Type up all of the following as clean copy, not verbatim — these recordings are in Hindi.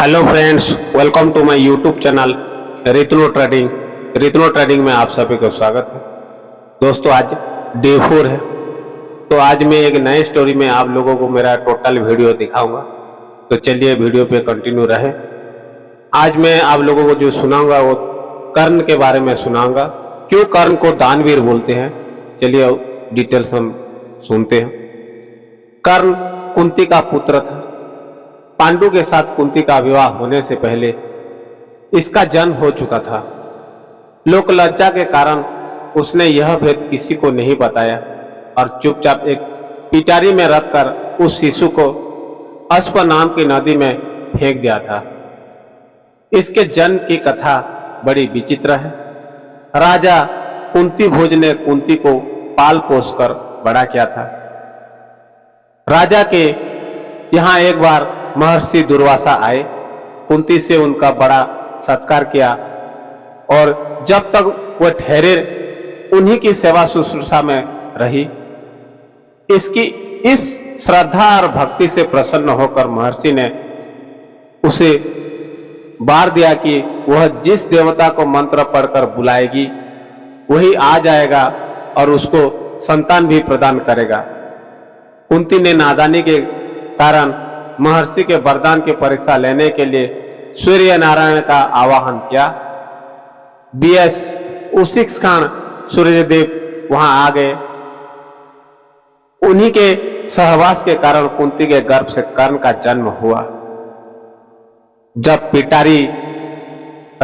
Hello friends, welcome to my YouTube channel रितनो ट्रेडिंग में आप सभी को स्वागत है। दोस्तों, आज डे 4 है, तो आज मैं एक नए स्टोरी में आप लोगों को मेरा टोटल वीडियो दिखाऊंगा। तो चलिए वीडियो पे कंटिन्यू रहे। आज मैं आप लोगों को जो सुनाऊंगा वो कर्ण के बारे में सुनाऊंगा। क्यों कर्ण को दानवीर बोलते हैं, चलिए डिटेल्स हम सुनते हैं। कर्ण कुंती का पुत्र था। पांडु के साथ कुंती का विवाह होने से पहले इसका जन्म हो चुका था। लोक लज्जा के कारण उसने यह भेद किसी को नहीं बताया और चुपचाप एक पिटारी में रखकर उस शिशु को अश्व नाम की नदी में फेंक दिया था। इसके जन्म की कथा बड़ी विचित्र है। राजा कुंती भोज ने कुंती को पाल पोस कर बड़ा किया था। राजा के यहाँ एक बार महर्षि दुर्वासा आए। कुंती से उनका बड़ा सत्कार किया और जब तक वह ठहरे उन्हीं की सेवा शुश्रूषा में रही। इसकी इस श्रद्धा और भक्ति से प्रसन्न होकर महर्षि ने उसे वार दिया कि वह जिस देवता को मंत्र पढ़कर बुलाएगी वही आ जाएगा और उसको संतान भी प्रदान करेगा। कुंती ने नादानी के कारण महर्षि के वरदान की परीक्षा लेने के लिए सूर्य नारायण का आवाहन किया। उसी क्षण सूर्यदेव वहां आ गए। उन्हीं के सहवास के कारण कुंती के गर्भ से कर्ण का जन्म हुआ। जब पिटारी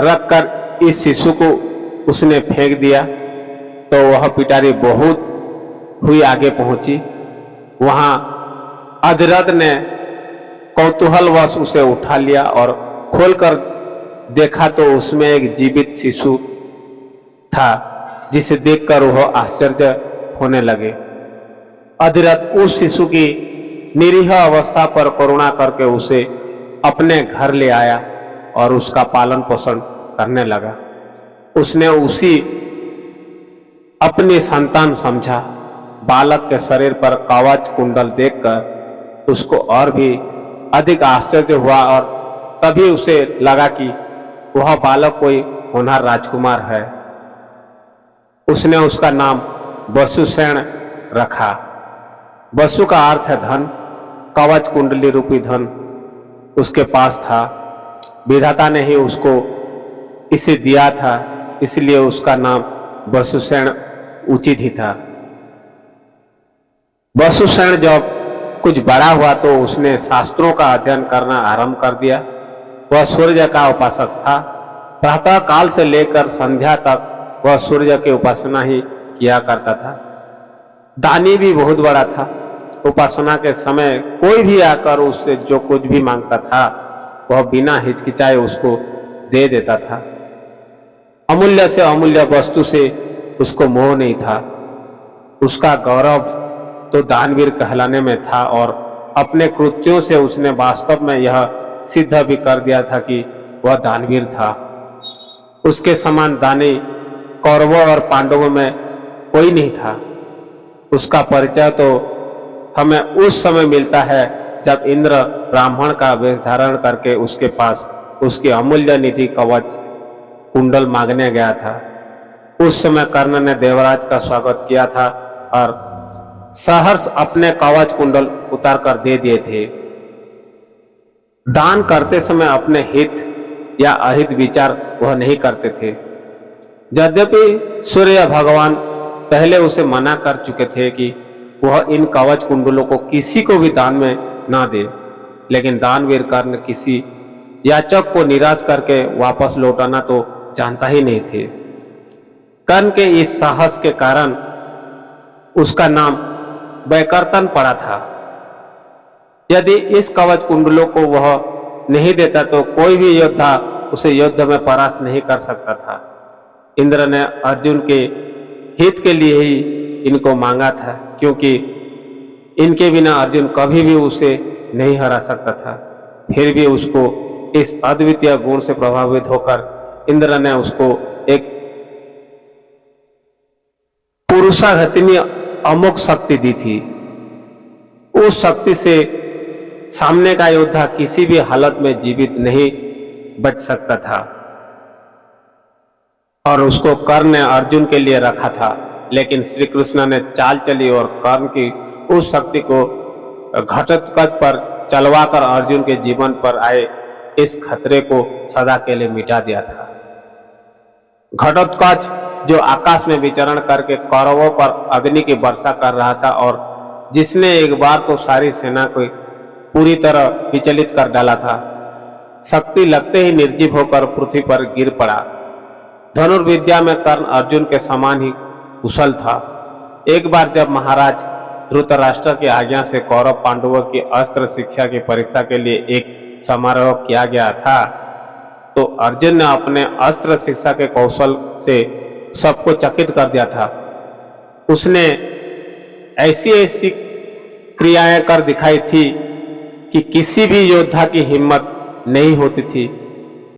रखकर इस शिशु को उसने फेंक दिया तो वह पिटारी बहुत हुई आगे पहुंची। वहां अधिरथ ने कौतूहलवश उसे उठा लिया और खोलकर देखा तो उसमें एक जीवित शिशु था, जिसे देखकर वह आश्चर्य होने लगे। अधिरथ उस शिशु की निरीह अवस्था पर करुणा करके उसे अपने घर ले आया और उसका पालन पोषण करने लगा। उसने उसी अपनी संतान समझा। बालक के शरीर पर कवच कुंडल देखकर उसको और भी अधिक आश्चर्य हुआ और तभी उसे लगा कि वह बालक कोई होनहार राजकुमार है। उसने उसका नाम वसुसेन रखा। वसु का अर्थ है धन। कवच कुंडली रूपी धन उसके पास था। विधाता ने ही उसको इसे दिया था, इसलिए उसका नाम वसुसेन उचित ही था। वसुसेन जब कुछ बड़ा हुआ तो उसने शास्त्रों का अध्ययन करना आरंभ कर दिया। वह सूर्य का उपासक था। प्रातः काल से लेकर संध्या तक वह सूर्य की उपासना ही किया करता था। दानी भी बहुत बड़ा था। उपासना के समय कोई भी आकर उससे जो कुछ भी मांगता था वह बिना हिचकिचाए उसको दे देता था। अमूल्य से अमूल्य वस्तु से उसको मोह नहीं था। उसका गौरव तो दानवीर कहलाने में था और अपने कृत्यों से उसने वास्तव में यह सिद्ध भी कर दिया था कि वह दानवीर था। उसके समान दानी कौरवों और पांडवों में कोई नहीं था। उसका परिचय तो हमें उस समय मिलता है जब इंद्र ब्राह्मण का वेश धारण करके उसके पास उसकी अमूल्य निधि कवच कुंडल मांगने गया था। उस समय कर्ण ने देवराज का स्वागत किया था और सहर्ष अपने कवच कुंडल उतार कर दे दिए थे। दान करते समय अपने हित या अहित विचार वह नहीं करते थे। यद्यपि सूर्य भगवान पहले उसे मना कर चुके थे कि वह इन कवच कुंडलों को किसी को भी दान में ना दे, लेकिन दानवीर कर्ण किसी याचक को निराश करके वापस लौटाना तो जानता ही नहीं थे। कर्ण के इस साहस के कारण उसका नाम वैकर्तन पड़ा था। यदि इस कवच कुंडलों को वह नहीं देता तो कोई भी योद्धा उसे युद्ध में परास्त नहीं कर सकता था। इंद्र ने अर्जुन के हित के लिए ही इनको मांगा था, क्योंकि इनके बिना अर्जुन कभी भी उसे नहीं हरा सकता था। फिर भी उसको इस अद्वितीय गुण से प्रभावित होकर इंद्र ने उसको एक पुरुषाघातिनी अमोघ शक्ति दी थी। उस शक्ति से सामने का योद्धा किसी भी हालत में जीवित नहीं बच सकता था और उसको कर्ण ने अर्जुन के लिए रखा था। लेकिन श्री कृष्ण ने चाल चली और कर्ण की उस शक्ति को घटोत्कच पर चलवाकर अर्जुन के जीवन पर आए इस खतरे को सदा के लिए मिटा दिया था। घटोत्कच जो आकाश में विचरण करके कौरवों पर अग्नि की वर्षा कर रहा था और जिसने एक बार तो सारी सेना को पूरी तरह विचलित कर डाला था, शक्ति लगते ही निर्जीव होकर पृथ्वी पर गिर पड़ा। धनुर्विद्या में कर्ण अर्जुन के समान ही कुशल था। एक बार जब महाराज धृतराष्ट्र की आज्ञा से कौरव पांडवों की अस्त्र शिक्षा की परीक्षा के लिए एक समारोह किया गया था, तो अर्जुन ने अपने अस्त्र शिक्षा के कौशल से सबको चकित कर दिया था। उसने ऐसी ऐसी क्रियाएं कर दिखाई थी कि किसी भी योद्धा की हिम्मत नहीं होती थी।